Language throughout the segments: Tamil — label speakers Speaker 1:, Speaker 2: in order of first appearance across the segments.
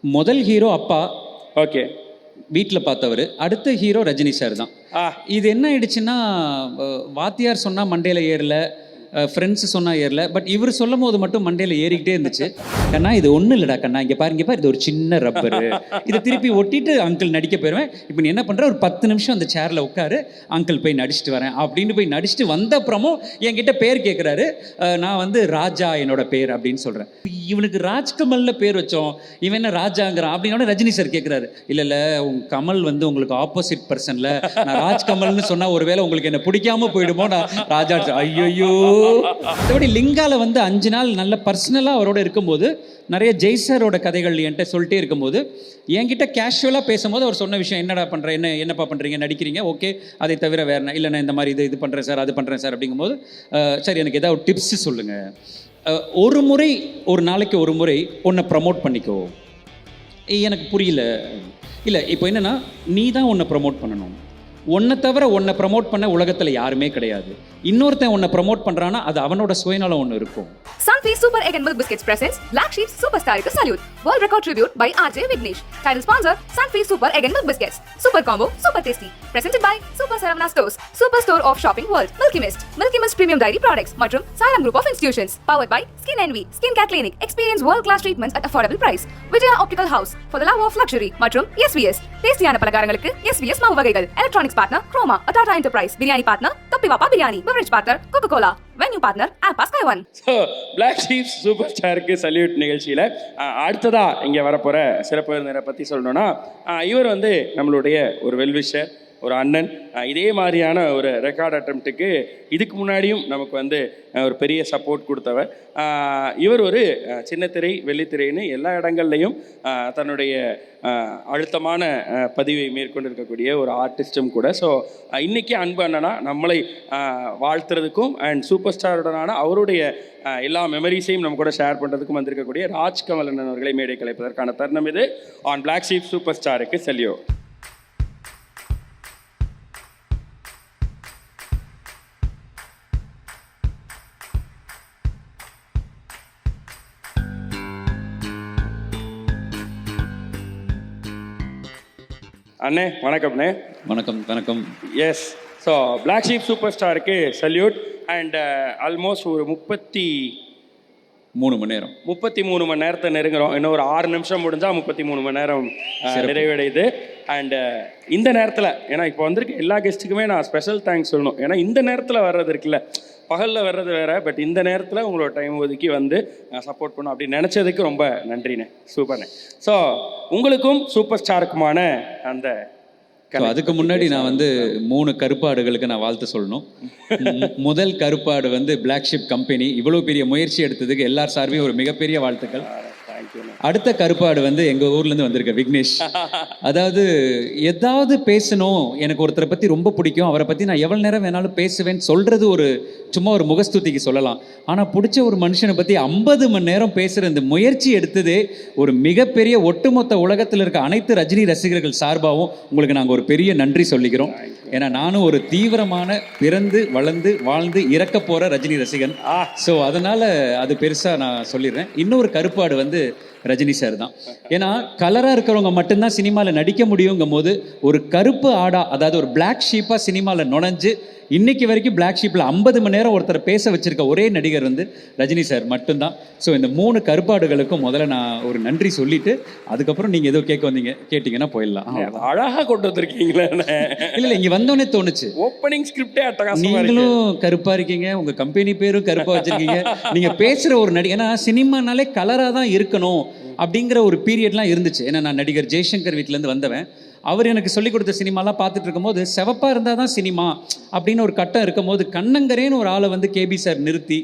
Speaker 1: முதல் ஹீரோ அப்பா
Speaker 2: ஓகே.
Speaker 1: வீட்டில் பார்த்தவர், அடுத்த ஹீரோ ரஜினி சார் தான். இது என்ன ஆயிடுச்சுன்னா, வாத்தியார் சொன்னால் மண்டையில் ஏறல, ஃப்ரெண்ட்ஸ் சொன்னால் ஏறல, பட் இவர் சொல்லும் போது மட்டும் மண்டையில் ஏறிக்கிட்டே இருந்துச்சு. கண்ணா இது ஒன்றும் இல்லைடா கண்ணா, இங்கே பாருங்க பாரு, இது ஒரு சின்ன ரப்பரு, இதை திருப்பி ஒட்டிட்டு அங்கிள் நடிக்க போயிடுவேன். இப்போ நீ என்ன பண்ணுற, ஒரு 10 நிமிஷம் அந்த சேரில் உட்காரு, அங்கிள் போய் நடிச்சுட்டு வரேன் அப்படின்னு போய் நடிச்சுட்டு வந்த அப்புறமும் என்கிட்ட பேர் கேட்குறாரு. நான் வந்து ராஜா என்னோட பேர் அப்படின்னு சொல்கிறேன். இவனுக்கு ராஜ்கமல்ல பேர் வச்சோம், இவன் என்ன ராஜாங்கிறான் அப்படின்னோட ரஜினி சார் கேட்குறாரு, இல்லை உங்க கமல் வந்து உங்களுக்கு ஆப்போசிட் பர்சனில், நான் ராஜ்கமல்னு சொன்னால் ஒருவேளை உங்களுக்கு என்ன பிடிக்காம போயிடுமோ, நான் ராஜா. ஐயோ. மற்றபடி லிங்கால வந்து 5 நாள் நல்ல பர்சனலாக அவரோட இருக்கும்போது நிறைய ஜெய்சரோட கதைகள் என்கிட்ட சொல்லிட்டே இருக்கும்போது என்கிட்ட கேஷுவலாக பேசும்போது அவர் சொன்ன விஷயம், என்னடா பண்ணுறேன், என்னப்பா பண்ணுறீங்க, நடிக்கிறீங்க, ஓகே, அதை தவிர வேறு என்ன, இல்லை நான் இந்த மாதிரி இது பண்ணுறேன் சார், அது பண்ணுறேன் சார் அப்படிங்கும்போது, சரி எனக்கு ஏதாவது டிப்ஸ் சொல்லுங்கள். ஒரு முறை, ஒரு நாளைக்கு ஒரு முறை உன்னை ப்ரமோட் பண்ணிக்கோ. எனக்கு புரியல. இல்லை இப்போ என்னென்னா, நீ தான் உன்னை ப்ரமோட் பண்ணணும். உன்னை தவிர உன்னை ப்ரமோட் பண்ண உலகத்தில் யாருமே கிடையாது. இன்னொருத்தன் உன்னை ப்ரமோட் பண்ணுறான்னா அது அவனோட சுயநலம் ஒன்று இருக்கும்.
Speaker 3: Sunfeast Super Egg and Milk Biscuits presents Black Sheep Superstar to Salute. World record tribute by RJ Vignesh. Title sponsor Sunfeast Super Egg and Milk Biscuits. Super combo, super tasty. Presented by Super Saravana Stores, Super Store of Shopping World. Milky Mist Premium Dairy Products மற்றும் Saram Group of Institutions. Powered by Skin Envy, Skin Care Clinic. Experience world class treatments at affordable price. Vijaya Optical House for the love of luxury மற்றும் SVS. டேஸ்டியான பலகாரங்களுக்கு SVS மாவு வகைகள். Electronics partner Chroma, Tata Enterprise. Biryani partner Thoppivappa biryani. Beverage partner Coca-Cola. Venue partner Alpa Sky One.
Speaker 2: So black sheep super ஸ்டாருக்கு சல்யூட் நிகழ்ச்சியில் அடுத்ததாக இங்கே வரப்போகிற சிறப்பு விருந்தினரை பற்றி சொல்லணும்னா, இவர் வந்து நம்மளுடைய ஒரு வெல்விஷர், ஒரு அண்ணன். இதே மாதிரியான ஒரு ரெக்கார்ட் அட்டம்ப்ட்டுக்கு இதுக்கு முன்னாடியும் நமக்கு வந்து ஒரு பெரிய சப்போர்ட் கொடுத்தவர். இவர் ஒரு சின்னத்திரை வெள்ளித்திரைன்னு எல்லா இடங்கள்லையும் தன்னுடைய அழுத்தமான பதிவை மேற்கொண்டிருக்கக்கூடிய ஒரு ஆர்டிஸ்ட்டும் கூட. ஸோ இன்றைக்கி அன்பு அண்ணனா நம்மளை வாழ்த்துறதுக்கும் அண்ட் சூப்பர் ஸ்டாருடனான அவருடைய எல்லா மெமரிஸையும் நம்ம கூட ஷேர் பண்ணுறதுக்கும் வந்திருக்கக்கூடிய ராஜ்கமல் அண்ணன் அவர்களை மேடை கலைப்பதற்கான தருணம் இது. ஆன் பிளாக் ஷீப் சூப்பர் ஸ்டாருக்கு செல்லியோ. அண்ணே வணக்கம்ண்ணே.
Speaker 1: வணக்கம். வணக்கம்.
Speaker 2: Yes. So black sheep super ஸ்டாருக்கு சல்யூட். அண்ட் ஆல்மோஸ்ட் ஒரு
Speaker 1: 33 மணி நேரம்
Speaker 2: 33 மணி நேரத்தை நெருங்குறோம். இன்னும் ஒரு 6 நிமிஷம் முடிஞ்சால் 33 மணி நேரம் நிறைவடையுது. அண்ட் இந்த நேரத்தில், ஏன்னா இப்போ வந்திருக்க எல்லா கெஸ்ட்டுக்குமே நான் ஸ்பெஷல் தேங்க்ஸ் சொல்லணும். ஏன்னா இந்த நேரத்தில் வர்றது இருக்குல்ல, பகலில் வர்றது வேறு, பட் இந்த நேரத்தில் உங்களோட டைம் ஒதுக்கி வந்து சப்போர்ட் பண்ணணும் அப்படின்னு நினச்சதுக்கு ரொம்ப நன்றிண்ணே. சூப்பர்ண்ணே. ஸோ உங்களுக்கும் சூப்பர் ஸ்டாருக்குமான அந்த
Speaker 1: அதுக்கு முன்னாடி நான் வந்து 3 கருப்பாடுகளுக்கு நான் வாழ்த்து சொல்லணும். முதல் கருப்பாடு வந்து பிளாக் ஷிப் கம்பெனி இவ்வளோ பெரிய முயற்சி எடுத்ததுக்கு எல்லார் சார்பியும் ஒரு மிகப்பெரிய வாழ்த்துக்கள். அடுத்த கருப்பாடு வந்து எங்கள் ஊர்லேருந்து வந்திருக்க விக்னேஷ். அதாவது ஏதாவது பேசணும், எனக்கு ஒருத்தரை பற்றி ரொம்ப பிடிக்கும், அவரை பற்றி நான் எவ்வளோ நேரம் வேணாலும் பேசுவேன்னு சொல்கிறது ஒரு சும்மா ஒரு முகஸ்துதிக்கு சொல்லலாம். ஆனால் பிடிச்ச ஒரு மனுஷனை பற்றி 50 மணி நேரம் பேசுகிற இந்த முயற்சி எடுத்தது ஒரு மிகப்பெரிய ஒட்டுமொத்த உலகத்தில் இருக்க அனைத்து ரஜினி ரசிகர்கள் சார்பாகவும் உங்களுக்கு நாங்கள் ஒரு பெரிய நன்றி சொல்லிக்கிறோம். ஏன்னா நானும் ஒரு தீவிரமான பிறந்து வளர்ந்து வாழ்ந்து இறக்க போகிற ரஜினி ரசிகன். ஸோ அதனால் அது பெருசாக நான் சொல்லிடுறேன். இன்னொரு கருப்பாடு வந்து ரஜினி சார் தான். ஏன்னா கலராக இருக்கிறவங்க மட்டும்தான் சினிமாவில் நடிக்க முடியுங்கும் போது ஒரு கருப்பு ஆடா, அதாவது ஒரு பிளாக் ஷீப்பாக சினிமாவில் நுழைஞ்சு இன்னைக்கு வரைக்கும் பிளாக் ஷீப்பில் 50 மணி நேரம் ஒருத்தரை பேச வச்சிருக்க ஒரே நடிகர் வந்து ரஜினி சார் மட்டும்தான். ஸோ இந்த 3 கருப்பாடுகளுக்கும் முதல்ல நான் ஒரு நன்றி சொல்லிட்டு அதுக்கப்புறம் நீங்கள் ஏதோ கேட்டிங்கன்னா போயிடலாம்.
Speaker 2: அழகாக கொண்டு வந்திருக்கீங்களே.
Speaker 1: இல்லை இங்கே வந்தோடனே தோணுச்சு,
Speaker 2: ஓப்பனிங் ஸ்கிரிப்டே அட்டகாசமா,
Speaker 1: நீங்களும் கருப்பாக இருக்கீங்க, உங்கள் கம்பெனி பேரும் கருப்பாக வச்சுருக்கீங்க, நீங்கள் பேசுகிற ஒரு ஏன்னா சினிமானாலே கலராக தான் இருக்கணும் அப்படிங்கிற ஒரு பீரியட்லாம் இருந்துச்சு. ஏன்னா நான் நடிகர் ஜெய்சங்கர் வீட்டிலேருந்து வந்தவன். அவர் எனக்கு சொல்லிக் கொடுத்த சினிமாலாம் பார்த்துட்டு இருக்கும்போது செவப்பாக இருந்தால் தான் சினிமா அப்படின்னு ஒரு கட்டம் இருக்கும்போது கண்ணங்கரேன்னு ஒரு ஆளை வந்து கேபி சார் நிறுத்தி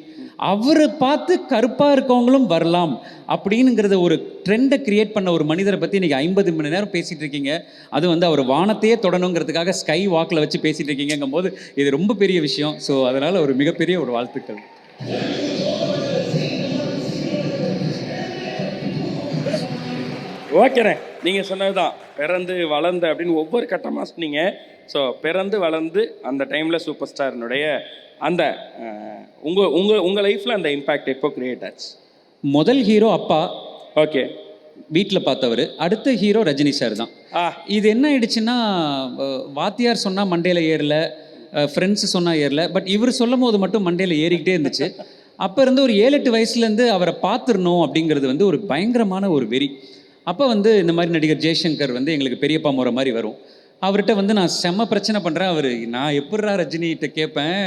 Speaker 1: அவரை பார்த்து கருப்பாக இருக்கவங்களும் வரலாம் அப்படிங்கிறத ஒரு ட்ரெண்டை கிரியேட் பண்ண ஒரு மனிதரை பற்றி இன்றைக்கி 50 மணி நேரம் பேசிகிட்டு இருக்கீங்க. அது வந்து அவர் வானத்தையே தொடணுங்கிறதுக்காக ஸ்கை வாக்கில் வச்சு பேசிகிட்டு இருக்கீங்கும் போது இது ரொம்ப பெரிய விஷயம். ஸோ அதனால் ஒரு மிகப்பெரிய ஒரு வாழ்த்துக்கள்.
Speaker 2: ஓகேண்ணே. நீங்கள் சொன்னது தான் பிறந்து வளர்ந்து அப்படின்னு ஒவ்வொரு கட்டமாக சொன்னீங்க. ஸோ பிறந்து வளர்ந்து அந்த டைமில் சூப்பர் ஸ்டாரினுடைய அந்த உங்கள் லைஃப்பில் அந்த இம்பேக்ட் எப்போ கிரியேட் ஆச்சு?
Speaker 1: முதல் ஹீரோ அப்பா.
Speaker 2: ஓகே.
Speaker 1: வீட்டில் பார்த்தவர் அடுத்த ஹீரோ ரஜினி சார் தான். இது என்ன ஆயிடுச்சுன்னா வாத்தியார் சொன்னால் மண்டையில் ஏறல, ஃப்ரெண்ட்ஸு சொன்னால் ஏறல, பட் இவர் சொல்லும் போது மட்டும் மண்டையில் ஏறிக்கிட்டே இருந்துச்சு. அப்போ இருந்து ஒரு 7-8 வயசுலேருந்து அவரை பார்த்துடணும் அப்படிங்கிறது வந்து ஒரு பயங்கரமான ஒரு வெறி. அப்போ வந்து இந்த மாதிரி நடிகர் ஜெய்சங்கர் வந்து எங்களுக்கு பெரியப்பா முறை மாதிரி வரும். அவர்கிட்ட வந்து நான் செம்ம பிரச்சனை பண்ணுறேன். அவர் நான் எப்படிரா ரஜினிகிட்ட கேட்பேன்.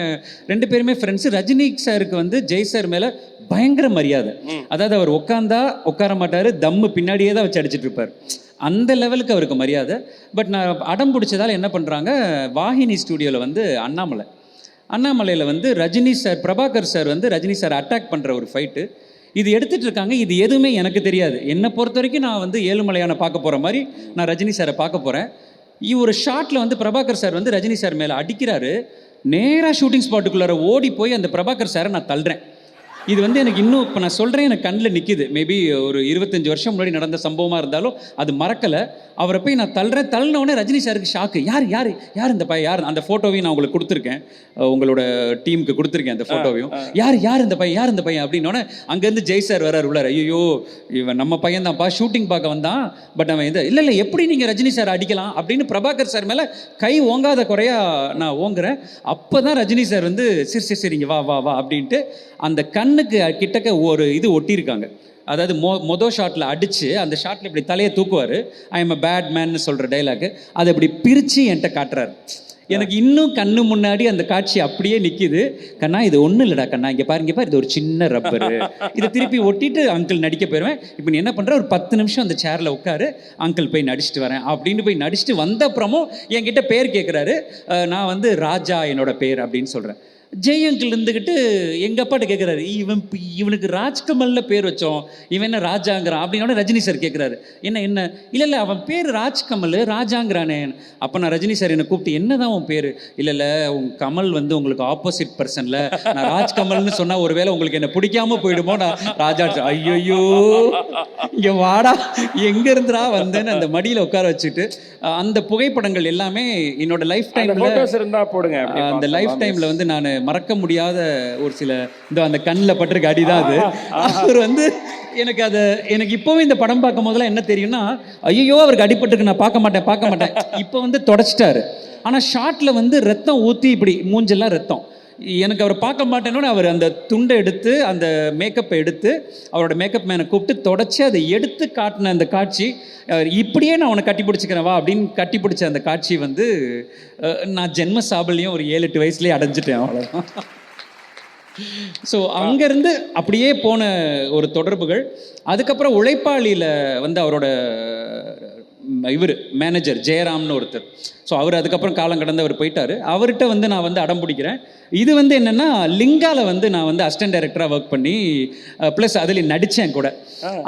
Speaker 1: 2 பேருமே ஃப்ரெண்ட்ஸு. ரஜினி சாருக்கு வந்து ஜெய் சார் மேலே பயங்கர மரியாதை. அதாவது அவர் உட்கார மாட்டார், தம்மு பின்னாடியே தான் வச்சு அடிச்சிட்டு இருப்பார். அந்த லெவலுக்கு அவருக்கு மரியாதை. பட் நான் அடம் பிடிச்சதால் என்ன பண்ணுறாங்க, வாகினி ஸ்டூடியோவில் வந்து அண்ணாமலையில் வந்து ரஜினி சார், பிரபாகர் சார் வந்து ரஜினி சார் அட்டாக் பண்ணுற ஒரு ஃபைட்டு இது எடுத்துகிட்டு இருக்காங்க. இது எதுவுமே எனக்கு தெரியாது. என்னை பொறுத்த வரைக்கும் நான் வந்து ஏழுமலையான பார்க்க போகிற மாதிரி நான் ரஜினி சாரை பார்க்க போகிறேன். ஒரு ஷாட்டில் வந்து பிரபாகர் சார் வந்து ரஜினி சார் மேலே அடிக்கிறாரு. நேராக ஷூட்டிங் ஸ்பாட்டுக்குள்ளார ஓடி போய் அந்த பிரபாகர் சாரை நான் தள்ளுறேன். இது வந்து எனக்கு இன்னும் இப்போ நான் சொல்கிறேன், எனக்கு கண்ணில் நிற்கிது. மேபி ஒரு 25 வருஷம் முன்னாடி நடந்த சம்பவமாக இருந்தாலும் அது மறக்கலை. அவரை போய் நான் தள்ளினோடனே ரஜினி சாருக்கு ஷாக்கு. யார் இந்த பையன், யார்? அந்த ஃபோட்டோவையும் நான் உங்களுக்கு கொடுத்துருக்கேன், உங்களோட டீமுக்கு கொடுத்துருக்கேன் அந்த ஃபோட்டோவையும். யார் இந்த பையன் அப்படின்னோடனே அங்கேருந்து ஜெய் சார் வரார் உள்ளார். ஐயோ இவன் நம்ம பையன் தான்ப்பா, ஷூட்டிங் பார்க்க வந்தான், பட் அவன் இல்லை எப்படி நீங்கள் ரஜினி சார் அடிக்கலாம் அப்படின்னு பிரபாகர் சார் மேலே கை ஓங்காத குறையா நான் ஓங்குறேன். அப்போ தான் ரஜினி சார் வந்து சரி இங்கே வா அப்படின்ட்டு அந்த கண்ணுக்கு கிட்டக்க ஒரு இது ஒட்டியிருக்காங்க. அதாவது மொதல் ஷாட்டில் அடித்து அந்த ஷாட்டில் இப்படி தலையை தூக்குவார். ஐ எம் அ பேட் மேன்னு சொல்கிற டைலாக்கு அதை இப்படி பிரித்து என்கிட்ட காட்டுறாரு. எனக்கு இன்னும் கண்ணு முன்னாடி அந்த காட்சி அப்படியே நிற்கிது. கண்ணா இது ஒன்றும் இல்லைடா கண்ணா, இங்கே பாரு இது ஒரு சின்ன ரப்பரு, இதை திருப்பி ஒட்டிட்டு அங்கிள் நடிக்க போயிடுவேன். இப்போ நீ என்ன பண்ணுற, ஒரு 10 நிமிஷம் அந்த சேரில் உட்காரு, அங்கிள் போய் நடிச்சுட்டு வரேன் அப்படின்னு போய் நடிச்சுட்டு வந்த அப்புறமும் என்கிட்ட பேர் கேட்குறாரு. நான் வந்து ராஜா என்னோட பேர் அப்படின்னு சொல்கிறேன். ஜெய் அங்கிள் இருந்துக்கிட்டு எங்கள் அப்பாட்ட கேட்குறாரு, இவனுக்கு ராஜ்கமலில் பேர் வச்சோம், இவன் என்ன ராஜாங்கிறான் அப்படின்னோட ரஜினி சார் கேட்குறாரு, என்ன இல்லை அவன் பேர் ராஜ்கமல், ராஜாங்கிறானே. அப்போ நான் ரஜினி சார் என்னை கூப்பிட்டு என்ன தான் உன் பேர்? இல்லை உங்கள் கமல் வந்து உங்களுக்கு ஆப்போசிட் பர்சனில், நான் ராஜ்கமல்னு சொன்னால் ஒருவேளை உங்களுக்கு என்ன பிடிக்காமல் போயிடுமோ, நான் ராஜா. ஐயோ இங்கே வாடா, எங்கே இருந்துடா வந்தேன்னு அந்த மடியில் உட்கார வச்சுட்டு அந்த புகைப்படங்கள் எல்லாமே என்னோட லைஃப் டைமில்
Speaker 2: போடுங்க.
Speaker 1: அந்த லைஃப் டைமில் வந்து நான் மறக்க முடியாத ஒரு சில அந்த கண்ணில் பட்டிருக்க அடிதான் அது. அவர் வந்து எனக்கு இப்போவே இந்த படம் பார்க்கும் போதெல்லாம் என்ன தெரியும்னா, ஐயோ அவருக்கு அடிபட்டுருக்கு, நான் பார்க்க மாட்டேன். இப்போ வந்து தொடச்சிட்டாரு. ஆனால் ஷார்ட்டில் வந்து ரத்தம் ஊற்றி இப்படி மூஞ்செல்லாம் ரத்தம். எனக்கு அவர் பார்க்க மாட்டேன்னு அவர் அந்த துண்டை எடுத்து அந்த மேக்கப்பை எடுத்து அவரோட மேக்கப் மேனை கூப்பிட்டு தொடச்சி அதை எடுத்து காட்டின அந்த காட்சி, இப்படியே நான் உன்னை கட்டி பிடிச்சிக்கிறேன் வா அப்படின்னு கட்டி பிடிச்ச அந்த காட்சி வந்து நான் ஜென்ம சாபல்லையும் ஒரு 7-8 வயசுலேயே அடைஞ்சிட்டேன், அவ்வளோதான். ஸோ அங்கேருந்து அப்படியே போன ஒரு தொடர்புகள். அதுக்கப்புறம் உழைப்பாளியில் வந்து அவரோட இவர் மேனேஜர் ஜெயராம்னு ஒருத்தர். ஸோ அவர் அதுக்கப்புறம் காலம் கடந்து அவர் போயிட்டார். அவர்கிட்ட வந்து நான் வந்து அடம் பிடிக்கிறேன். இது வந்து என்னென்னா, லிங்காவில் வந்து நான் வந்து அசிஸ்டன்ட் டைரக்டராக ஒர்க் பண்ணி ப்ளஸ் அதில் நடித்தேன் கூட.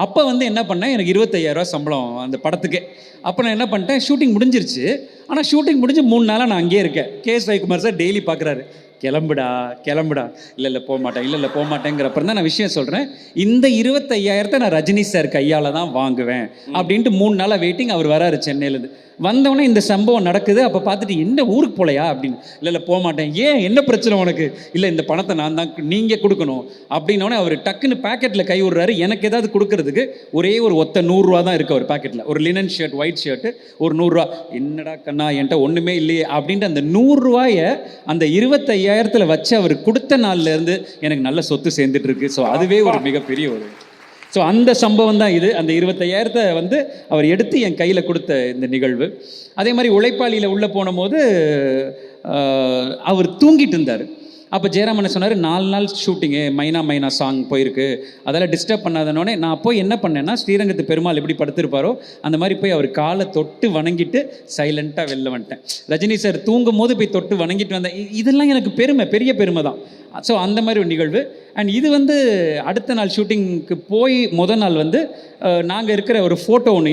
Speaker 1: அப்போ வந்து என்ன பண்ணேன், எனக்கு 25,000 ரூபா அந்த படத்துக்கு. அப்போ நான் என்ன பண்ணிட்டேன், ஷூட்டிங் முடிஞ்சிருச்சு. ஆனால் ஷூட்டிங் முடிஞ்சு 3 நாளாக நான் அங்கேயே இருக்கேன். KS ரவிக்குமார் சார் டெய்லி பார்க்குறாரு, கிளம்புடா இல்லை போக மாட்டேங்கிறப்ப தான் நான் விஷயம் சொல்கிறேன். இந்த 25,000 நான் ரஜினி சார் கையால் தான் வாங்குவேன் அப்படின்ட்டு 3 நாளாக வெயிட்டிங். அவர் வராரு சென்னையிலேருந்து. வந்தவொடனே இந்த சம்பவம் நடக்குது. அப்போ பார்த்துட்டு என்ன ஊருக்கு போகலையா அப்படின்னு. இல்லை போக மாட்டேன். ஏன், என்ன பிரச்சனை உனக்கு? இல்லை இந்த பணத்தை நான் தான் நீங்கள் கொடுக்கணும் அப்படின்னோடனே அவர் டக்குன்னு பேக்கெட்டில் கை விடுறாரு. எனக்கு ஏதாவது கொடுக்கறதுக்கு ஒரே ஒரு ஒத்த 100 ரூபா தான் இருக்குது அவர் பேக்கெட்டில். ஒரு லினன் ஷர்ட், ஒயிட் ஷர்ட்டு, ஒரு 100 ரூபா. என்னடா கண்ணா என்கிட்ட ஒன்றுமே இல்லையே அப்படின்ட்டு அந்த 100 ரூபாயை அந்த 25,000 வச்சு அவர் கொடுத்த நாள்லேருந்து எனக்கு நல்ல சொத்து சேர்ந்துட்டு இருக்கு. ஸோ அதுவே ஒரு மிகப்பெரிய ஒரு ஸோ அந்த சம்பவம் தான் இது. அந்த 25,000 வந்து அவர் எடுத்து என் கையில் கொடுத்த இந்த நிகழ்வு. அதே மாதிரி உழைப்பாளியில் உள்ளே போன போது அவர் தூங்கிட்டு இருந்தார். அப்போ ஜெயராம் என்ன சொன்னார், 4 நாள் ஷூட்டிங்கு, மைனா சாங் போயிருக்கு, அதெல்லாம் டிஸ்டர்ப் பண்ணாதனோடனே நான் போய் என்ன பண்ணேன்னா, ஸ்ரீரங்கத்து பெருமாள் எப்படி படுத்திருப்பாரோ அந்த மாதிரி போய் அவர் காலை தொட்டு வணங்கிட்டு சைலண்ட்டாக வெளில வந்துட்டேன். ரஜினி சார் தூங்கும் போது போய் தொட்டு வணங்கிட்டு வந்தேன். இதெல்லாம் எனக்கு பெரிய பெருமை தான். ஸோ அந்த மாதிரி ஒரு நிகழ்வு. அண்ட் இது வந்து அடுத்த நாள் ஷூட்டிங்க்கு போய் முதல் நாள் வந்து நாங்கள் இருக்கிற ஒரு ஃபோட்டோ ஒன்று,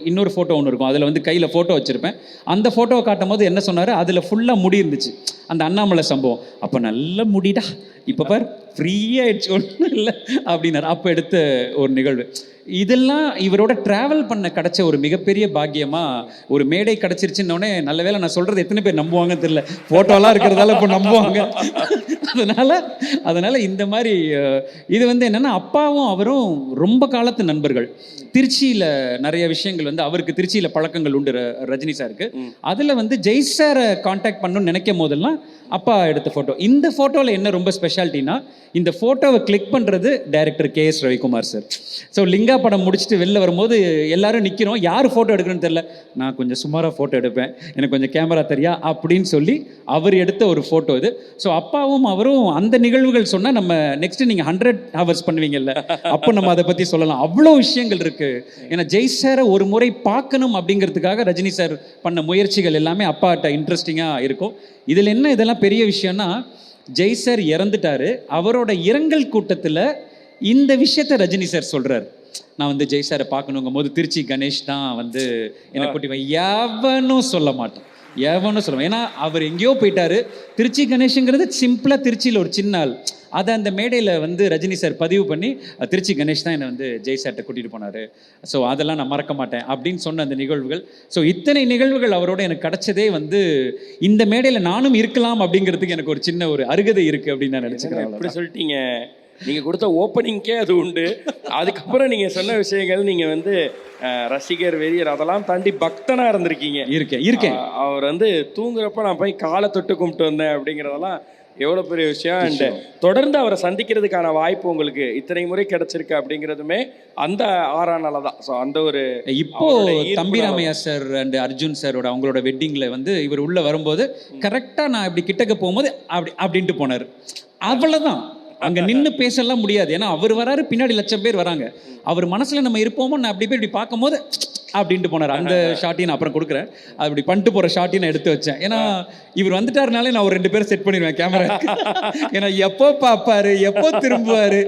Speaker 1: இன்னொரு ஃபோட்டோ ஒன்று இருக்கும். அதில் வந்து கையில் ஃபோட்டோ வச்சுருப்பேன். அந்த ஃபோட்டோவை காட்டும் போது என்ன சொன்னார், அதில் ஃபுல்லாக முடி இருந்துச்சு, அந்த அண்ணாமலை சம்பவம். அப்போ நல்ல முடிடா, இப்போ பார் ஃப்ரீயாகிடுச்சு ஒன்றும் இல்லை அப்படின்னாரு. அப்போ எடுத்த ஒரு நிகழ்வு. இதெல்லாம் இவரோட ட்ராவல் பண்ண கிடைச்ச ஒரு மிகப்பெரிய பாக்கியமாக ஒரு மேடை கிடச்சிருச்சுன்னொடனே நல்ல வேளை நான் சொல்கிறது எத்தனை பேர் நம்புவாங்கன்னு தெரியல, ஃபோட்டோலாம் இருக்கிறதால இப்போ நம்புவாங்க. அதனால் இந்த மாதிரி இது வந்து என்னென்னா அப்பாவும் அவரும் ரொம்ப காலத்து நண்பர்கள். திருச்சியில் நிறைய விஷயங்கள் வந்து அவருக்கு திருச்சியில் பழக்கங்கள் உண்டு ரஜினி சாருக்கு. அதில் வந்து ஜெய் சாரை காண்டாக்ட் பண்ணணும்னு நினைக்கும் போதெல்லாம் அப்பா எடுத்த ஃபோட்டோ. இந்த ஃபோட்டோவில் என்ன ரொம்ப ஸ்பெஷாலிட்டினா, இந்த ஃபோட்டோவை கிளிக் பண்ணுறது director KS Ravikumar sir. So Lingaa படம் முடிச்சுட்டு வெளில வரும்போது எல்லாரும் நிற்கிறோம், யார் ஃபோட்டோ எடுக்கணும்னு தெரில. நான் கொஞ்சம் சுமாராக ஃபோட்டோ எடுப்பேன், எனக்கு கொஞ்சம் கேமரா தெரியா அப்படின்னு சொல்லி அவர் எடுத்த ஒரு ஃபோட்டோ இது. ஸோ அப்பாவும் அவரும் அந்த நிகழ்வுகள் சொன்னால் நம்ம நெக்ஸ்ட் நீங்கள் 100 hours பண்ணுவீங்கல்ல, அப்போ நம்ம அதை பற்றி சொல்லலாம். அவ்வளோ விஷயங்கள் இருக்குது. ஏன்னா ஜெய் சாரை ஒரு முறை பார்க்கணும் அப்படிங்கிறதுக்காக ரஜினி சார் பண்ண முயற்சிகள் எல்லாமே அப்பாட்ட இன்ட்ரெஸ்டிங்காக இருக்கும். இதில் என்ன இதெல்லாம் பெரிய விஷயம்னா, ஜெய் சார் இறந்துட்டாரு, அவரோட இரங்கல் கூட்டத்தில் இந்த விஷயத்த ரஜினி சார் சொல்கிறார். நான் வந்து ஜெய் சாரை பார்க்கணுங்கும் போது திருச்சி கணேஷ் தான் வந்து என்னை கூட்டிப்பேன். எவனும் சொல்ல மாட்டேன், எவனும் சொல்லுவேன். ஏன்னா அவர் எங்கேயோ போயிட்டாரு. திருச்சி கணேஷுங்கிறது சிம்பிளாக திருச்சியில் ஒரு சின்ன ஆள். அதை அந்த மேடையில் வந்து ரஜினி சார் பதிவு பண்ணி திருச்சி கணேஷ் தான் என்னை வந்து ஜெய் சார்கிட்ட கூட்டிகிட்டு போனார், ஸோ அதெல்லாம் நான் மறக்க மாட்டேன் அப்படின்னு சொன்ன அந்த நிகழ்வுகள். ஸோ இத்தனை நிகழ்வுகள் அவரோட எனக்கு கிடச்சதே வந்து இந்த மேடையில் நானும் இருக்கலாம் அப்படிங்கிறதுக்கு எனக்கு ஒரு சின்ன ஒரு அருகதை இருக்குது அப்படின்னு நான் நினச்சிக்கிறேன்.
Speaker 2: அப்படி சொல்லிட்டீங்க. நீங்கள் கொடுத்த ஓப்பனிங்கே அது உண்டு. அதுக்கப்புறம் நீங்கள் சொன்ன விஷயங்கள், நீங்கள் வந்து ரசிகர் வெறியர் அதெல்லாம் தாண்டி பக்தனாக இருந்திருக்கீங்க.
Speaker 1: இருக்கேன்.
Speaker 2: அவர் வந்து தூங்குறப்ப நான் போய் காலை தொட்டு கும்பிட்டு வந்தேன் அப்படிங்கிறதெல்லாம் எவ்வளோ பெரிய விஷயம். அண்ட் தொடர்ந்து அவரை சந்திக்கிறதுக்கான வாய்ப்பு உங்களுக்கு இத்தனை முறை கிடைச்சிருக்கு அப்படிங்கிறதுமே அந்த 6ஆம் நாள் தான். ஸோ அந்த ஒரு
Speaker 1: இப்போ தம்பிராமையா சார் அண்ட் அர்ஜுன் சாரோட அவங்களோட வெட்டிங்கில் வந்து இவர் உள்ளே வரும்போது கரெக்டாக நான் இப்படி கிட்டக்க போகும்போது அப்படின்ட்டு போனார். அவ்வளோதான். அங்கே நின்று பேசலாம் முடியாது, ஏன்னா அவர் வராரு, பின்னாடி லட்சம் பேர் வராங்க. அவர் மனசில் நம்ம இருப்போமோ, நான் அப்படி போய் இப்படி பார்க்கும்போது அப்படின்ட்டு போனார். அந்த ஷாட்டையும் நான் அப்புறம் கொடுக்குறேன். அப்படி பண்ணிட்டு போகிற ஷாட்டையும் நான் எடுத்து வச்சேன். ஏன்னா இவர் வந்துட்டாருனாலே நான் ஒரு 2 பேரை செட் பண்ணிடுவேன் கேமரா. ஏன்னா எப்போ பார்ப்பாரு, எப்போ திரும்புவார்,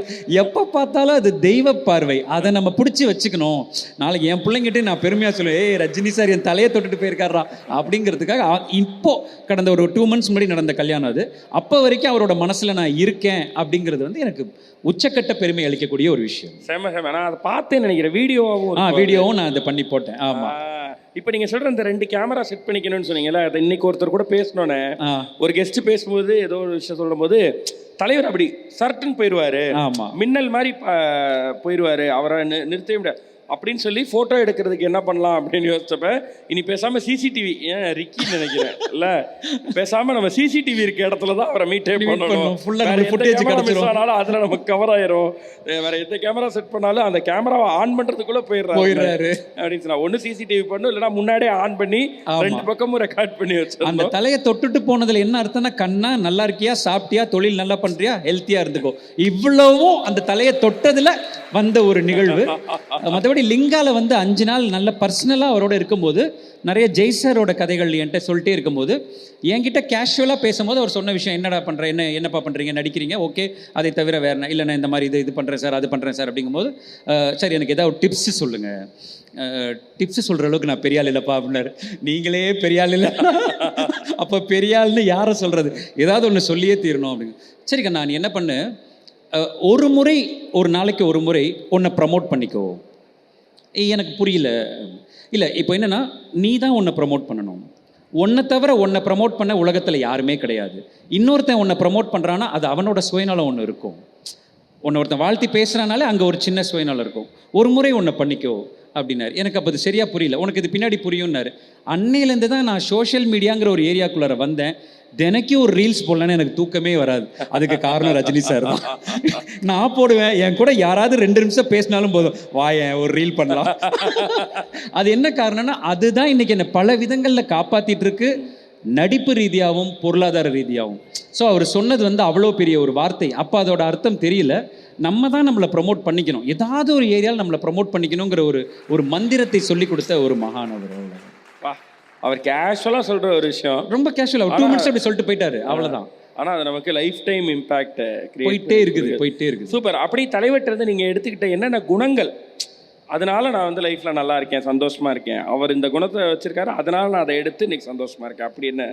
Speaker 1: எப்போ பார்த்தாலும் அது தெய்வ பார்வை. அதை நம்ம பிடிச்சி வச்சுக்கணும். நாளைக்கு என் பிள்ளைங்கிட்டே நான் பெருமையாக சொல்லுவேன், ஏய் ரஜினி சார் என் தலையை தொட்டுட்டு போயிருக்காரா அப்படிங்கிறதுக்காக. இப்போ கடந்த ஒரு 2 months முன்னாடி நடந்த கல்யாணம் அது. அப்போ வரைக்கும் அவரோட மனசில் நான் இருக்கேன் அப்படிங்கிறது வந்து எனக்கு உச்சக்கட்ட பெருமை அளிக்கக்கூடிய ஒரு விஷயம்.
Speaker 2: நான் அதை பார்த்தேன்னு நினைக்கிறேன். வீடியோவும்
Speaker 1: நான் அதை பண்ணி போட்டேன். ஆமாம்.
Speaker 2: இப்போ நீங்கள் சொல்கிற இந்த 2 கேமரா செட் பண்ணிக்கணும்னு சொன்னீங்களா, அதை இன்னைக்கு ஒருத்தர் கூட பேசணுன்னே, ஒரு கெஸ்ட் பேசும்போது ஏதோ ஒரு விஷயம் சொல்லும் போது தலைவர் அப்படி சர்ட்டுன்னு போயிடுவாரு, மின்னல் மாதிரி போயிடுவாரு, அவரை நிறுத்தவே முடியாது அப்படின்னு சொல்லி ஃபோட்டோ எடுக்கிறதுக்கு என்ன பண்ணலாம் அப்படின்னு யோசிச்சப்ப, இனி பேசாமல் சிசிடிவி, ஏன் ரிக்கின்னு நினைக்கிறேன் இல்லை, பேசாமல் நம்ம சிசிடிவி இருக்க இடத்துல தான் அவரை மீட்டே பண்ணணும். ஃபுல்லாக அதில் நமக்கு கவர் ஆயிரும். வேற எந்த கேமரா செட் பண்ணாலும் அந்த கேமராவை ஆன் பண்ணுறதுக்குள்ளே போயிடுறாரு அப்படின்னு சொன்னா, ஒன்று சிசிடிவி பண்ணும், இல்லைனா முன்னாடியே ஆன் பண்ணி 2 பக்கமும் ரெக்கார்ட் பண்ணி வச்சு.
Speaker 1: அந்த தலையை தொட்டுட்டு போனதில் என்ன அர்த்தம்னா, கண்ணா நல்லா இருக்கியா, சாப்பிட்டியா, தொழில் நல்லா பண்ணுறியா, ஹெல்த்தியாக இருந்துக்கோ, இவ்வளவும் அந்த தலையை தொட்டதில் வந்த ஒரு நிகழ்வு. மற்றபடி லிங்கால வந்து 5 நாள் நல்ல பர்சனலாக அவரோட இருக்கும்போது நிறைய ஜெய் சாரோட கதைகள் என்கிட்ட சொல்லிட்டே இருக்கும்போது என்கிட்ட கேஷுவலாக பேசும்போது அவர் சொன்ன விஷயம், என்னடா பண்ணுறேன், என்னப்பா பண்ணுறீங்க, நடிக்கிறீங்க, ஓகே, அதை தவிர வேறு இல்லை, நான் இந்த மாதிரி இது பண்ணுறேன் சார், அது பண்ணுறேன் சார் அப்படிங்கும்போது, சரி எனக்கு ஏதாவது டிப்ஸ் சொல்லுங்கள். டிப்ஸ் சொல்கிற அளவுக்கு நான் பெரியாள் இல்லைப்பா அப்படின்னாரு. நீங்களே பெரியாள் இல்லை, அப்போ பெரியாள்னு யாரை சொல்கிறது, ஏதாவது ஒன்று சொல்லியே தீரணும் அப்படின்னு. சரிக்கா, நான் என்ன பண்ணு, ஒரு நாளைக்கு ஒரு முறை உன்னை ப்ரமோட் பண்ணிக்கோ. எனக்கு புரியல. இல்லை, இப்போ என்னென்னா, நீ தான் உன்னை ப்ரமோட் பண்ணணும். உன்னை தவிர உன்னை ப்ரமோட் பண்ண உலகத்தில் யாருமே கிடையாது. இன்னொருத்தன் உன்னை ப்ரமோட் பண்ணுறான்னா அது அவனோட சுயநலம் ஒன்று இருக்கும். உன்னை ஒருத்தன் வாழ்த்தி பேசுகிறானாலே அங்கே ஒரு சின்ன சுயநலம் இருக்கும். ஒரு முறை உன்னை பண்ணிக்கோ அப்படின்னாரு. எனக்கு அப்போ அது சரியாக புரியல. உனக்கு இது பின்னாடி புரியும்னாரு. அன்னையிலேருந்து தான் நான் சோஷியல் மீடியாங்கிற ஒரு ஏரியாக்குள்ளார வந்தேன். தினைக்கும் ஒரு ரீல்ஸ் போடலன்னு எனக்கு தூக்கமே வராது. அதுக்கு காரணம் ரஜினி சார் தான். நான் போடுவேன், என் கூட யாராவது 2 நிமிஷம் பேசினாலும் போதும், வாயேன் ஒரு ரீல் பண்ணலாம். அது என்ன காரணம்னா, அதுதான் இன்னைக்கு என்னை பல விதங்களில் காப்பாற்றிட்டு இருக்கு, நடிப்பு ரீதியாகவும் பொருளாதார ரீதியாகவும். ஸோ அவர் சொன்னது வந்து அவ்வளோ பெரிய ஒரு வார்த்தை. அப்போ அதோட அர்த்தம் தெரியல. நம்ம தான் நம்மளை ப்ரமோட் பண்ணிக்கணும், ஏதாவது ஒரு ஏரியாவில் நம்மளை ப்ரமோட் பண்ணிக்கணுங்கிற ஒரு மந்திரத்தை சொல்லி கொடுத்த ஒரு மகானவர்.
Speaker 2: அவர் கேஷுவலாக சொல்கிற ஒரு விஷயம்,
Speaker 1: ரொம்ப கேஷுவலாக 2 minutes அப்படி சொல்லிட்டு போயிட்டாரு, அவ்வளோதான்.
Speaker 2: ஆனால் அது நமக்கு லைஃப் டைம் இம்பேக்ட்
Speaker 1: போயிட்டே இருக்குது.
Speaker 2: சூப்பர். அப்படி தலைவர்கிட்ட இருந்து நீங்கள் எடுத்துக்கிட்ட என்னென்ன குணங்கள், அதனால நான் வந்து லைஃப்பில் நல்லா இருக்கேன், சந்தோஷமாக இருக்கேன், அவர் இந்த குணத்தை வச்சுருக்காரு, அதனால நான் அதை எடுத்து இன்னைக்கு சந்தோஷமாக இருக்கேன் அப்படின்னு?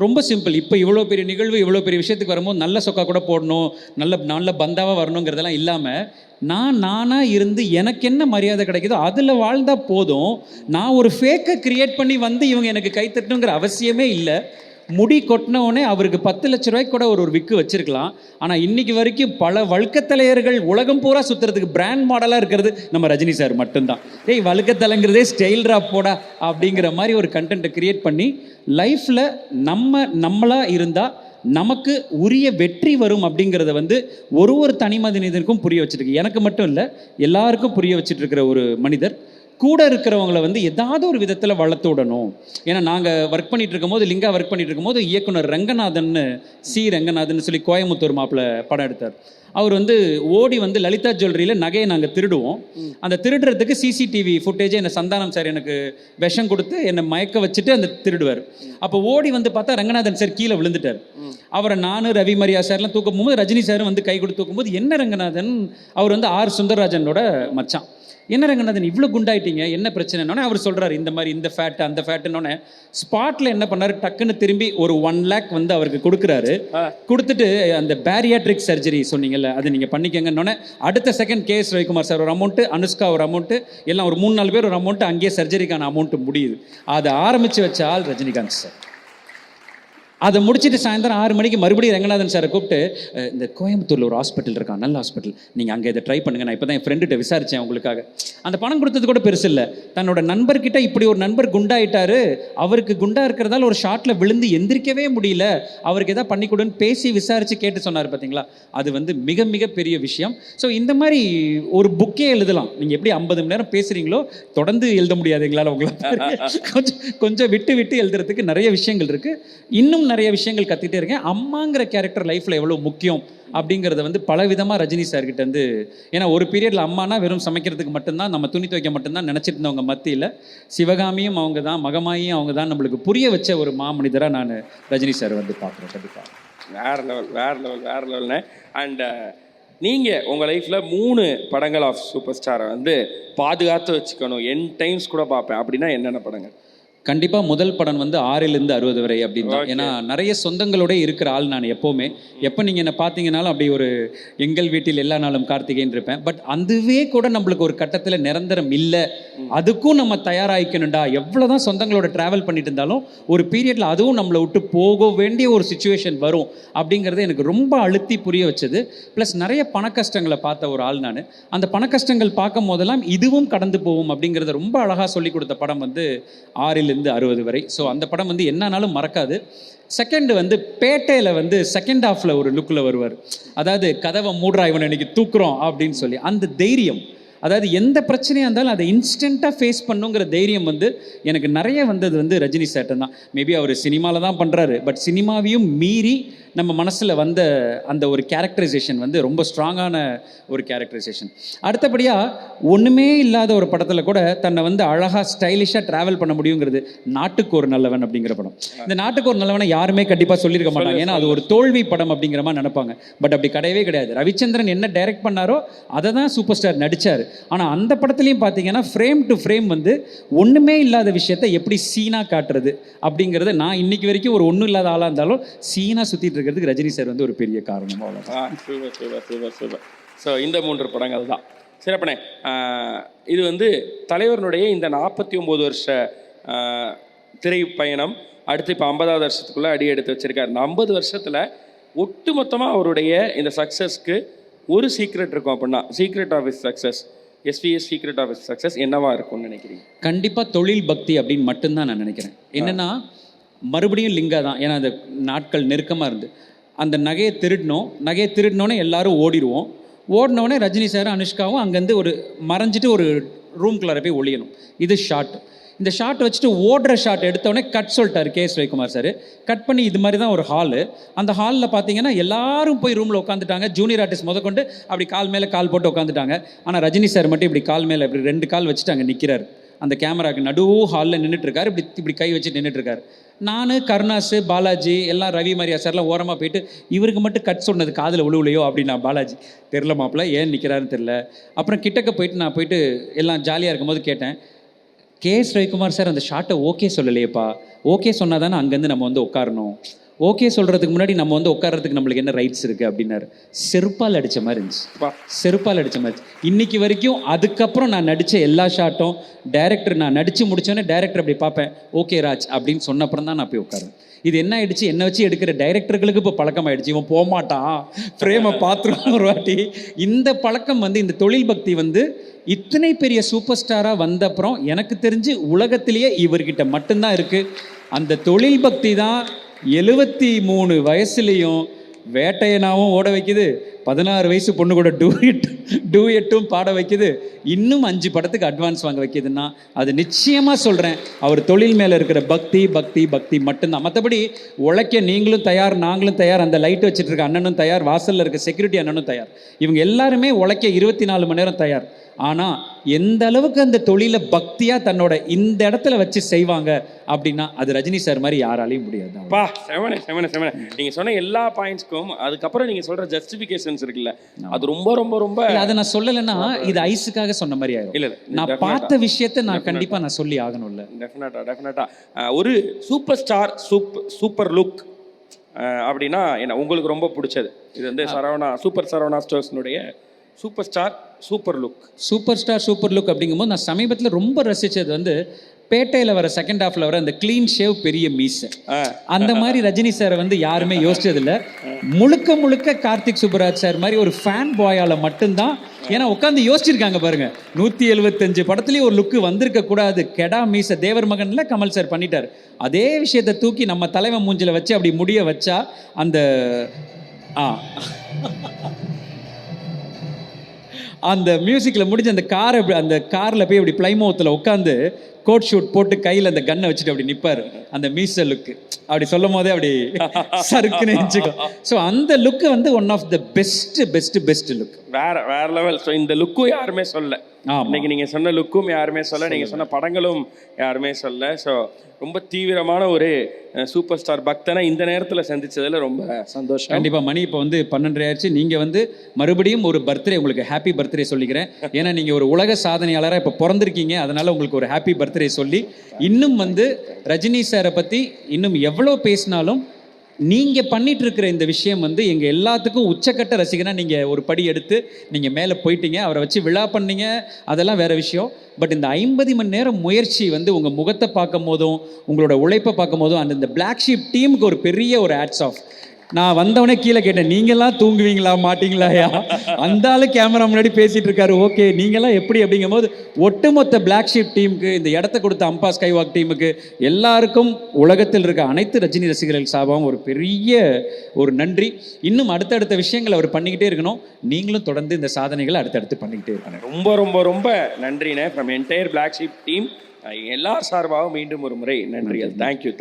Speaker 1: ரொம்ப சிம்பிள். இப்போ இவ்வளோ பெரிய நிகழ்வு, இவ்வளோ பெரிய விஷயத்துக்கு வரும்போது நல்ல சொக்கா கூட போடணும், நல்ல பந்தாவாக வரணுங்கிறதெல்லாம் இல்லாமல் நானாக இருந்து எனக்கு என்ன மரியாதை கிடைக்குதோ அதில் வாழ்ந்தால் போதும். நான் ஒரு ஃபேக்கை க்ரியேட் பண்ணி வந்து இவங்க எனக்கு கைத்தட்டணுங்கிற அவசியமே இல்லை. முடி கொட்டினவுடனே அவருக்கு 10 லட்ச ரூபாய்க்கு கூட ஒரு விக்கு வச்சிருக்கலாம். ஆனால் இன்னைக்கு வரைக்கும் பல வழுக்கத்தலையர்கள் உலகம் பூரா சுற்றுறதுக்கு பிராண்ட் மாடலாக இருக்கிறது நம்ம ரஜினி சார் மட்டும்தான். வழுக்கத்தலைங்கிறதே ஸ்டைல் ட்ராப் போடா அப்படிங்கிற மாதிரி ஒரு கண்டென்ட்டை கிரியேட் பண்ணி லைஃப்பில் நம்மளாக இருந்தால் நமக்கு உரிய வெற்றி வரும் அப்படிங்கிறத வந்து ஒரு தனி மனிதனுக்கும் புரிய வச்சுருக்கு. எனக்கு மட்டும் இல்லை, எல்லாருக்கும் புரிய வச்சுட்டு இருக்கிற ஒரு மனிதர். கூட இருக்கிறவங்கள வந்து ஏதாவது ஒரு விதத்தில் வளர்த்து விடணும். ஏன்னா நாங்கள் ஒர்க் பண்ணிட்டு இருக்கும்போது, லிங்கா ஒர்க் பண்ணிட்டு இருக்கும்போது இயக்குனர் ரங்கநாதன், ரங்கநாதன் சொல்லி கோயம்புத்தூர் மாப்பிள்ள படம் எடுத்தார். அவர் வந்து ஓடி வந்து லலிதா ஜுவல்லரியில் நகையை நாங்கள் திருடுவோம். அந்த திருடுறதுக்கு சிசிடிவி ஃபுட்டேஜே என்னை சந்தானம் சார் எனக்கு விஷம் கொடுத்து என்னை மயக்க வச்சுட்டு அந்த திருடுவார். அப்போ ஓடி வந்து பார்த்தா ரங்கநாதன் சார் கீழே விழுந்துட்டார். அவரை நான், ரவி மரியா சார்லாம் தூக்கும் போது ரஜினி சாரும் வந்து கை கொடுத்து தூக்கும்போது, என்ன ரங்கநாதன், அவர் வந்து ஆர் சுந்தரராஜனோட மச்சான், என்ன ரங்கநாதன் இவ்வளோ குண்டாயிட்டீங்க, என்ன பிரச்சனைனோடனே அவர் சொல்கிறார் இந்த மாதிரி இந்த ஃபேட்டு அந்த ஃபேட்டுன்னொன்னே ஸ்பாட்டில் என்ன பண்ணார், டக்குன்னு திரும்பி ஒரு 1 lakh வந்து அவருக்கு கொடுக்குறாரு. கொடுத்துட்டு அந்த பேரியாட்ரிக் சர்ஜரி சொன்னீங்கல்ல, அது நீங்கள் பண்ணிக்கங்கன்னொன்னே அடுத்த செகண்ட் கேஎஸ் ரவிக்குமார் சார் ஒரு அமௌண்ட்டு, அனுஷ்கா ஒரு அமௌண்ட்டு, எல்லாம் ஒரு 3-4 பேர் ஒரு அமௌண்ட்டு, அங்கேயே சர்ஜரிக்கான அமௌண்ட்டு முடியுது. அதை ஆரம்பித்து வச்ச ஆள் ரஜினிகாந்த் சார். அதை முடிச்சுட்டு சாயந்தரம் 6 மணிக்கு மறுபடியும் ரங்கநாதன் சாரை கூப்பிட்டு, இந்த கோயம்புத்தூரில் ஒரு ஹாஸ்பிட்டல் இருக்கான், நல்ல ஹாஸ்பிட்டல், நீங்கள் அங்கே இதை ட்ரை பண்ணுங்கள், நான் இப்போ தான் என் ஃப்ரெண்டுகிட்ட விசாரித்தேன் உங்களுக்காக. அந்த பணம் கொடுத்தது கூட பெருசு இல்லை, தன்னோட நண்பர்கிட்ட இப்படி ஒரு நண்பர் குண்டாயிட்டாரு, அவருக்கு குண்டா இருக்கிறதால ஒரு ஷாட்டில் விழுந்து எந்திரிக்கவே முடியல, அவருக்கு எதாவது பண்ணி கொடுன்னு பேசி விசாரித்து கேட்டு சொன்னார் பார்த்தீங்களா, அது வந்து மிக மிக பெரிய விஷயம். ஸோ இந்த மாதிரி ஒரு புக்கே எழுதலாம். நீங்கள் எப்படி 50 மணி நேரம் பேசுகிறீங்களோ தொடர்ந்து எழுத முடியாது எங்களால். உங்களால் கொஞ்சம் விட்டு எழுதுறதுக்கு நிறைய விஷயங்கள் இருக்குது. இன்னும் நிறைய விஷயங்கள் கற்றுக்கிட்டே இருக்கேன். அம்மாங்கிற கேரக்டர் லைஃப்பில் எவ்வளோ முக்கியம் அப்படிங்கிறத வந்து பல விதமாக ரஜினி சார்கிட்ட வந்து, ஏன்னா ஒரு பீரியடில் அம்மானா வெறும் சமைக்கிறதுக்கு மட்டும்தான், நம்ம துணி துவைக்க மட்டும்தான் நினச்சிட்டு இருந்தவங்க மத்தியில் சிவகாமியும் அவங்க தான், மகமாயியும் அவங்க தான், நம்மளுக்கு புரிய வச்ச ஒரு மாமனிதராக நான் ரஜினி சார் வந்து பார்க்குறேன். கண்டிப்பாக
Speaker 2: வேறு லெவல்னு. அண்ட் நீங்கள் உங்கள் லைஃப்பில் 3 படங்கள் ஆஃப் சூப்பர் ஸ்டாரை வந்து பாதுகாத்து வச்சுக்கணும், என் டைம்ஸ் கூட பார்ப்பேன் அப்படின்னா என்னென்ன படங்கள்?
Speaker 1: கண்டிப்பாக முதல் படம் வந்து 6லிருந்து 60 வரை அப்படின்னு தான். ஏன்னா நிறைய சொந்தங்களோட இருக்கிற ஆள் நான். எப்போவுமே எப்போ நீங்கள் என்னை பார்த்தீங்கன்னாலும் அப்படி ஒரு எங்கள் வீட்டில் எல்லா நாளும் கார்த்திகைன்னு இருப்பேன். பட் அதுவே கூட நம்மளுக்கு ஒரு கட்டத்தில் நிரந்தரம் இல்லை, அதுக்கும் நம்ம தயாராகிக்கணும்டா. எவ்வளோ தான் சொந்தங்களோட ட்ராவல் பண்ணிட்டு இருந்தாலும் ஒரு பீரியடில் அதுவும் நம்மளை விட்டு போக வேண்டிய ஒரு சுச்சுவேஷன் வரும் அப்படிங்கிறது எனக்கு ரொம்ப அழுத்தி புரிய வச்சது. ப்ளஸ் நிறைய பண கஷ்டங்களை பார்த்த ஒரு ஆள் நான். அந்த பண கஷ்டங்கள் பார்க்கும் போதெல்லாம் இதுவும் கடந்து போகும் அப்படிங்கிறத ரொம்ப அழகாக சொல்லி கொடுத்த படம் வந்து 6லிருந்து 60 வரை. ஸோ அந்த படம் வந்து என்னன்னாலும் மறக்காது. செகண்ட் வந்து பேட்டையில் வந்து செகண்ட் ஹாஃபில் ஒரு லுக்கில் வருவார். அதாவது கதவை மூடுறா இவனை இன்னைக்கு தூக்குறோம் அப்படின்னு சொல்லி அந்த தைரியம், அதாவது எந்த பிரச்சனையாக இருந்தாலும் அதை இன்ஸ்டண்ட்டாக ஃபேஸ் பண்ணுங்கிற தைரியம் வந்து எனக்கு நிறைய வந்தது வந்து ரஜினி சார்ட்ட தான். மேபி அவர் சினிமாவில் தான் பண்ணுறாரு, பட் சினிமாவையும் மீறி நம்ம மனசில் வந்த அந்த ஒரு கேரக்டரைசேஷன் வந்து ரொம்ப ஸ்ட்ராங்கான ஒரு கேரக்டரைசேஷன். அடுத்தபடியாக ஒன்றுமே இல்லாத ஒரு படத்தில் கூட தன்னை வந்து அழகாக ஸ்டைலிஷாக ட்ராவல் பண்ண முடியுங்கிறது நாட்டுக்கு ஒரு நல்லவன் அப்படிங்கிற படம். இந்த நாட்டுக்கு ஒரு நல்லவனை யாருமே கண்டிப்பாக சொல்லியிருக்க மாட்டாங்க, ஏன்னா அது ஒரு தோல்வி படம் அப்படிங்கிற மாதிரி நினைப்பாங்க. பட் அப்படி கிடையவே கிடையாது. ரவிச்சந்திரன் என்ன டைரக்ட் பண்ணாரோ அதை தான் சூப்பர் ஸ்டார் நடித்தார். ஆனால் அந்த படத்துலையும் பார்த்தீங்கன்னா ஃப்ரேம் டு ஃப்ரேம் வந்து ஒன்றுமே இல்லாத விஷயத்தை எப்படி சீனாக காட்டுறது அப்படிங்கிறத நான் இன்னைக்கு வரைக்கும் ஒரு ஒன்றும் இல்லாத ஆளாக இருந்தாலும் சீனாக சுற்றிட்டு இருக்கிறதுக்கு ரஜினி சார் வந்து ஒரு பெரிய காரணம்.
Speaker 2: சூப்பர். ஸோ இந்த 3 படங்கள் தான் சிறப்பனே. இது வந்து தலைவருடைய இந்த 49 வருஷ திரைப்பயணம் அடுத்து இப்போ 50வது வருஷத்துக்குள்ளே அடி எடுத்து வச்சிருக்காரு. இந்த 50 வருஷத்தில் ஒட்டு மொத்தமாக அவருடைய இந்த சக்ஸஸ்க்கு ஒரு சீக்ரெட் இருக்கும் அப்படின்னா, secret of is success, SVS secret of is success என்னவா இருக்கும்னு நினைக்கிறீங்க?
Speaker 1: கண்டிப்பாக தொழில் பக்தி அப்படின்னு மட்டும்தான் நான் நினைக்கிறேன். என்னென்னா மறுபடியும் லிங்கா தான். ஏன்னா அந்த நாட்கள் நெருக்கமாக இருந்து அந்த நகையை திருடினோன்னே எல்லாரும் ஓடிடுவோம். ஓடினோடனே ரஜினி சாரும் அனுஷ்காவும் அங்கேருந்து ஒரு மறைஞ்சிட்டு ஒரு ரூம்குள்ளார போய் ஒளியணும். இது ஷார்ட். இந்த ஷார்ட் வச்சுட்டு ஓடுற ஷார்ட் எடுத்தோடனே கட் சொல்லிட்டார் கேஎஸ் ரவிக்குமார் சார். கட் பண்ணி இது மாதிரி தான் ஒரு ஹாலு. அந்த ஹாலில் பார்த்தீங்கன்னா எல்லாரும் போய் ரூமில் உட்காந்துட்டாங்க. ஜூனியர் ஆர்டிஸ்ட் முதற்கொண்டு அப்படி கால் மேலே கால் போட்டு உட்காந்துட்டாங்க. ஆனால் ரஜினி சார் மட்டும் இப்படி கால் மேலே இப்படி 2 கால் வச்சுட்டு அங்கே நிற்கிறார். அந்த கேமராக்கு நடு ஹாலில் நின்றுட்டு இருக்காரு, இப்படி இப்படி கை வச்சுட்டு நின்றுட்டு இருக்காரு. நான், கருணாஸ், பாலாஜி எல்லாம், ரவி மரியா சார்லாம் ஓரமாக போயிட்டு இவருக்கு மட்டும் கட் சொன்னது காதில் விழுவுலையோ அப்படின்னு. நான் பாலாஜி தெரில மாப்பிள்ள ஏன் நிற்கிறாருன்னு தெரில. அப்புறம் கிட்டக்க போயிட்டு நான் போயிட்டு எல்லாம் ஜாலியாக இருக்கும்போது கேட்டேன், கேஎஸ் ரவிக்குமார் சார் அந்த ஷாட்டை ஓகே சொல்லலையேப்பா, ஓகே சொன்னால் தானே அங்கேருந்து நம்ம வந்து உட்காரணும், ஓகே சொல்கிறதுக்கு முன்னாடி நம்ம வந்து உட்கார்றதுக்கு நம்மளுக்கு என்ன ரைட்ஸ் இருக்குது அப்படின்னாரு. செருப்பால் அடித்த மாதிரி இருந்துச்சு, செருப்பால் அடித்த மாதிரி. இன்னைக்கு வரைக்கும் அதுக்கப்புறம் நான் நடித்த எல்லா ஷாட்டும் டைரக்டர், நான் நடித்து முடித்தோன்னே டைரக்டர் அப்படி பார்ப்பேன், ஓகே ராஜ் அப்படின்னு சொன்னப்புறம் தான் நான் போய் உட்காருவேன். இது என்ன ஆயிடுச்சு, என்னை வச்சு எடுக்கிற டைரக்டர்களுக்கு இப்போ பழக்கம் ஆயிடுச்சு, இவன் போகமாட்டான் ஃப்ரேமை பார்த்துருவான் ஒரு வாட்டி. இந்த பழக்கம் வந்து, இந்த தொழில் பக்தி வந்து இத்தனை பெரிய சூப்பர் ஸ்டாராக வந்தப்புறம் எனக்கு தெரிஞ்சு உலகத்திலேயே இவர்கிட்ட மட்டும்தான் இருக்குது. அந்த தொழில் பக்தி தான் 73 வயசுலேயும் வேட்டையனாவும் ஓட வைக்குது, 16 வயசு பொண்ணு கூட டூயட்டும் பாட வைக்குது, இன்னும் 5 படத்துக்கு அட்வான்ஸ் வாங்க வைக்குதுன்னா அது நிச்சயமாக சொல்கிறேன் அவர் தொழில் மேலே இருக்கிற பக்தி பக்தி பக்தி மட்டும்தான். மற்றபடி உழைக்க நீங்களும் தயார், நாங்களும் தயார், அந்த லைட் வச்சுட்டு இருக்க அண்ணனும் தயார், வாசலில் இருக்க செக்யூரிட்டி அண்ணனும் தயார், இவங்க எல்லாருமே உழைக்க 24 மணி நேரம் தயார். ஆனால் எந்த அளவுக்கு அந்த தொழிலை பக்தியாக தன்னோட இந்த இடத்துல வச்சு செய்வாங்க அப்படின்னா அது ரஜினி சார் மாதிரி யாராலையும் முடியாது.
Speaker 2: பா செவனே செவனே செவனே. நீங்கள் சொன்ன எல்லா பாயிண்ட்ஸ்க்கும் அதுக்கப்புறம் நீங்கள் சொல்கிற ஜஸ்டிஃபிகேஷன்ஸ் இருக்குல்ல, அது ரொம்ப ரொம்ப ரொம்ப
Speaker 1: அதை நான் சொல்லலைன்னா இது ஐஸுக்காக சொன்ன மாதிரி ஆகும்.
Speaker 2: இல்லை
Speaker 1: நான் பார்த்த விஷயத்தை நான் கண்டிப்பாக நான் சொல்லி ஆகணும்ல.
Speaker 2: டெஃபினட்டாக ஒரு சூப்பர் ஸ்டார் சூப்பர் லுக் அப்படின்னா என்ன உங்களுக்கு ரொம்ப பிடிச்சது? இது வந்து சூப்பர் சரவணா ஸ்டோர்ஸ்னுடைய சூப்பர் ஸ்டார் சூப்பர் லுக் அப்படிங்கும்போது நான் சமீபத்தில் ரொம்ப ரசித்தது வந்து பேட்டையில் வர செகண்ட் ஹாஃபில் வர அந்த க்ளீன் ஷேவ் பெரிய மீசை. அந்த மாதிரி ரஜினி சாரை வந்து யாருமே யோசிச்சதில்லை. முழுக்க முழுக்க கார்த்திக் சுப்புராஜ் சார் மாதிரி ஒரு ஃபேன் பாயால் மட்டும்தான். ஏன்னா உட்காந்து யோசிச்சிருக்காங்க பாருங்க, 175 படத்துலேயும் ஒரு லுக்கு வந்திருக்க கூடாது, கெடா மீசை. தேவர் மகன்ல கமல் சார் பண்ணிட்டார். அதே விஷயத்தை தூக்கி நம்ம தலைவன் மூஞ்சில் வச்சு அப்படி முடிய வச்சா அந்த மியூசிக்கில் முடிஞ்ச அந்த காரில் போய் அப்படி பிளைமவுத்தில் உட்காந்து கோட் ஷூட் போட்டு கையில் அந்த கன்னை வச்சுட்டு அப்படி நிற்பார். அந்த மீச லுக்கு அப்படி சொல்லும் போதே அப்படி சறுக்குன்னு நினச்சிக்கும். ஸோ அந்த லுக்கு வந்து one of the best look. வேற லெவல். ஸோ இந்த லுக்கும் யாருமே சொல்ல, இன்னைக்கு நீங்கள் சொன்ன லுக்கும் யாருமே சொல்ல, நீங்கள் சொன்ன படங்களும் யாருமே சொல்ல. ஸோ ரொம்ப தீவிரமான ஒரு சூப்பர் ஸ்டார் பக்தனை இந்த நேரத்தில் சந்திச்சதில் ரொம்ப சந்தோஷம்.
Speaker 1: கண்டிப்பாக. மணி இப்போ வந்து 12 ஆயிடுச்சு. நீங்கள் வந்து மறுபடியும் ஒரு பர்த்டே, உங்களுக்கு ஹாப்பி பர்த்டே சொல்லிக்கிறேன். ஏன்னா நீங்கள் ஒரு உலக சாதனையாளராக இப்போ பிறந்திருக்கீங்க, அதனால் உங்களுக்கு ஒரு ஹாப்பி பர்த்டே சொல்லி, இன்னும் வந்து ரஜினி சாரை பற்றி இன்னும் எவ்வளோ பேசினாலும் நீங்கள் பண்ணிட்டு இருக்கிற இந்த விஷயம் வந்து எங்கள் எல்லாத்துக்கும் உச்சக்கட்ட ரசிகனா நீங்கள் ஒரு படி எடுத்து நீங்கள் மேலே போயிட்டீங்க. அவரை வச்சு விழா பண்ணீங்க, அதெல்லாம் வேறு விஷயம். பட் இந்த 50 மணி நேரம் முயற்சி வந்து உங்கள் முகத்தை பார்க்கும் போதும் உங்களோட உழைப்பை பார்க்கும் போதும் அந்த பிளாக் ஷீப் டீமுக்கு ஒரு பெரிய ஒரு ஹேட்ஸ் ஆஃப். நான் வந்தவொடனே கீழே கேட்டேன், நீங்களாம் தூங்குவீங்களா மாட்டீங்களாயா? அந்த ஆளு கேமரா முன்னாடி பேசிகிட்டு இருக்காரு, ஓகே நீங்களாம் எப்படி அப்படிங்கும் போது ஒட்டுமொத்த பிளாக் ஷீப் டீமுக்கு, இந்த இடத்த கொடுத்த அம்பா ஸ்கைவாக் டீமுக்கு, எல்லாருக்கும் உலகத்தில் இருக்க அனைத்து ரஜினி ரசிகர்கள் சார்பாகவும் ஒரு பெரிய ஒரு நன்றி. இன்னும் அடுத்தடுத்த விஷயங்கள் அவர் பண்ணிக்கிட்டே இருக்கணும். நீங்களும் தொடர்ந்து இந்த சாதனைகளை அடுத்தடுத்து பண்ணிக்கிட்டே இருக்கணும்.
Speaker 2: ரொம்ப ரொம்ப ரொம்ப நன்றிண்ணே. From entire black sheep team எல்லார் சார்பாகவும் மீண்டும் ஒரு முறை நன்றிகள். தேங்க்யூ.